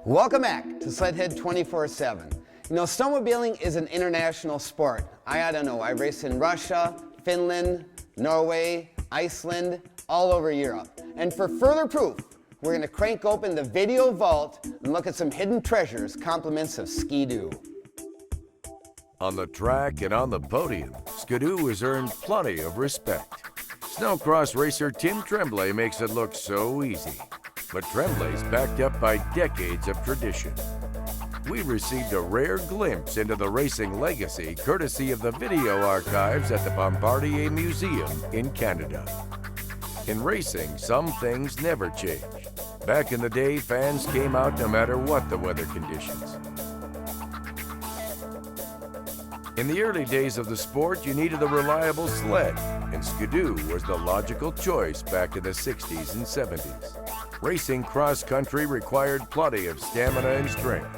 Welcome back to Sledhead 24/7. You know, snowmobiling is an international sport. I don't know, I race in Russia, Finland, Norway, Iceland, all over Europe. And for further proof, we're gonna crank open the video vault and look at some hidden treasures, compliments of Ski-Doo. On the track and on the podium, Ski-Doo has earned plenty of respect. Snowcross racer Tim Tremblay makes it look so easy. But Tremblay's backed up by decades of tradition. We received a rare glimpse into the racing legacy courtesy of the video archives at the Bombardier Museum in Canada. In racing, some things never change. Back in the day, fans came out no matter what the weather conditions. In the early days of the sport, you needed a reliable sled, and Ski-Doo was the logical choice back in the 60s and 70s. Racing cross-country required plenty of stamina and strength.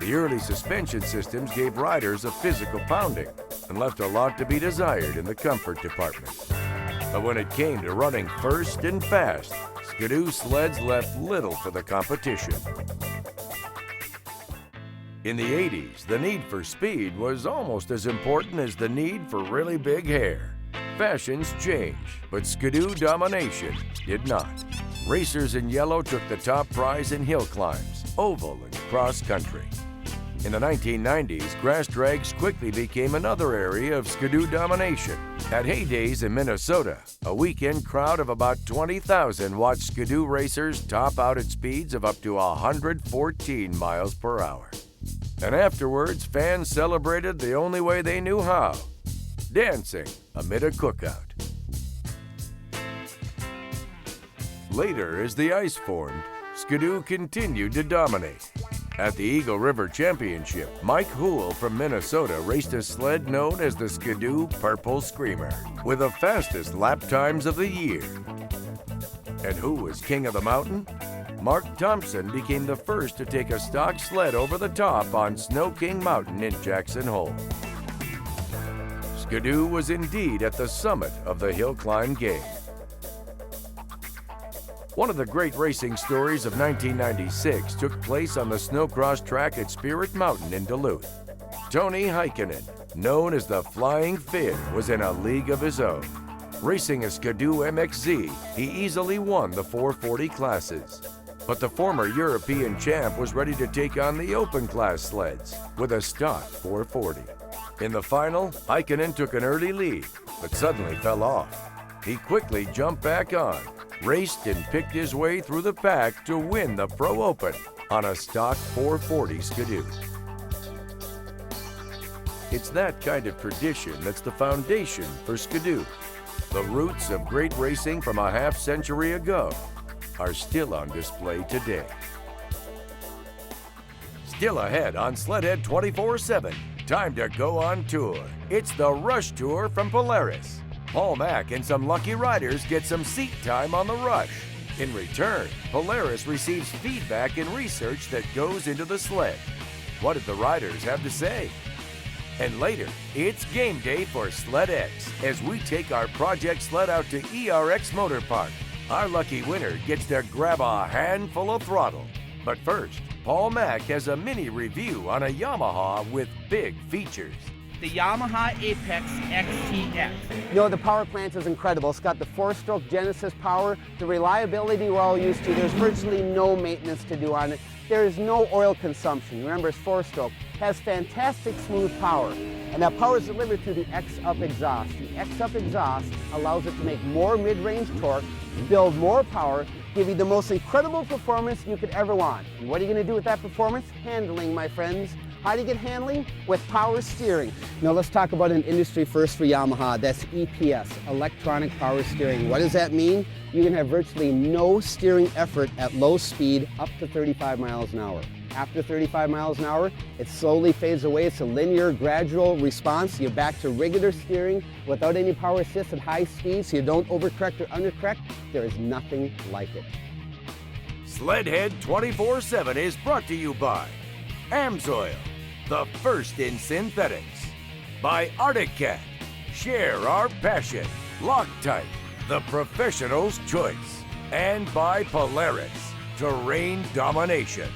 The early suspension systems gave riders a physical pounding and left a lot to be desired in the comfort department. But when it came to running first and fast, Ski-Doo sleds left little for the competition. In the 80s, the need for speed was almost as important as the need for really big hair. Fashions changed, but Ski-Doo domination did not. Racers in yellow took the top prize in hill climbs, oval, and cross-country. In the 1990s, grass drags quickly became another area of Ski-Doo domination. At heydays in Minnesota, a weekend crowd of about 20,000 watched Ski-Doo racers top out at speeds of up to 114 miles per hour. And afterwards, fans celebrated the only way they knew how, dancing amid a cookout. Later, as the ice formed, Ski-Doo continued to dominate. At the Eagle River Championship, Mike Houle from Minnesota raced a sled known as the Ski-Doo Purple Screamer, with the fastest lap times of the year. And who was king of the mountain? Mark Thompson became the first to take a stock sled over the top on Snow King Mountain in Jackson Hole. Ski-Doo was indeed at the summit of the hill climb game. One of the great racing stories of 1996 took place on the snowcross track at Spirit Mountain in Duluth. Tony Heikkinen, known as the Flying Finn, was in a league of his own. Racing a Ski-Doo MXZ, he easily won the 440 classes. But the former European champ was ready to take on the open class sleds with a stock 440. In the final, Heikkinen took an early lead, but suddenly fell off. He quickly jumped back on, raced and picked his way through the pack to win the Pro Open on a stock 440 Ski-Doo. It's that kind of tradition that's the foundation for Ski-Doo. The roots of great racing from a half-century ago are still on display today. Still ahead on Sledhead 24/7, time to go on tour. It's the Rush Tour from Polaris. Paul Mack and some lucky riders get some seat time on the Rush. In return, Polaris receives feedback and research that goes into the sled. What did the riders have to say? And later, it's game day for SledX as we take our project sled out to ERX Motor Park. Our lucky winner gets to grab a handful of throttle. But first, Paul Mack has a mini review on a Yamaha with big features. The Yamaha XTX. You know, the power plant is incredible. It's got the 4-stroke Genesis power, the reliability we're all used to. There's virtually no maintenance to do on it. There is no oil consumption. Remember, it's 4-stroke. Has fantastic smooth power. And that power is delivered through the X-Up exhaust. The X-Up exhaust allows it to make more mid-range torque, build more power, give you the most incredible performance you could ever want. And what are you going to do with that performance? Handling, my friends. How do you get handling? With power steering. Now let's talk about an industry first for Yamaha. That's EPS, electronic power steering. What does that mean? You can have virtually no steering effort at low speed up to 35 miles an hour. After 35 miles an hour, it slowly fades away. It's a linear, gradual response. You're back to regular steering without any power assist at high speed, so you don't overcorrect or undercorrect. There is nothing like it. Sledhead 24/7 is brought to you by Amsoil, the first in synthetics. By Arctic Cat, share our passion. Loctite, the professional's choice. And by Polaris, terrain domination.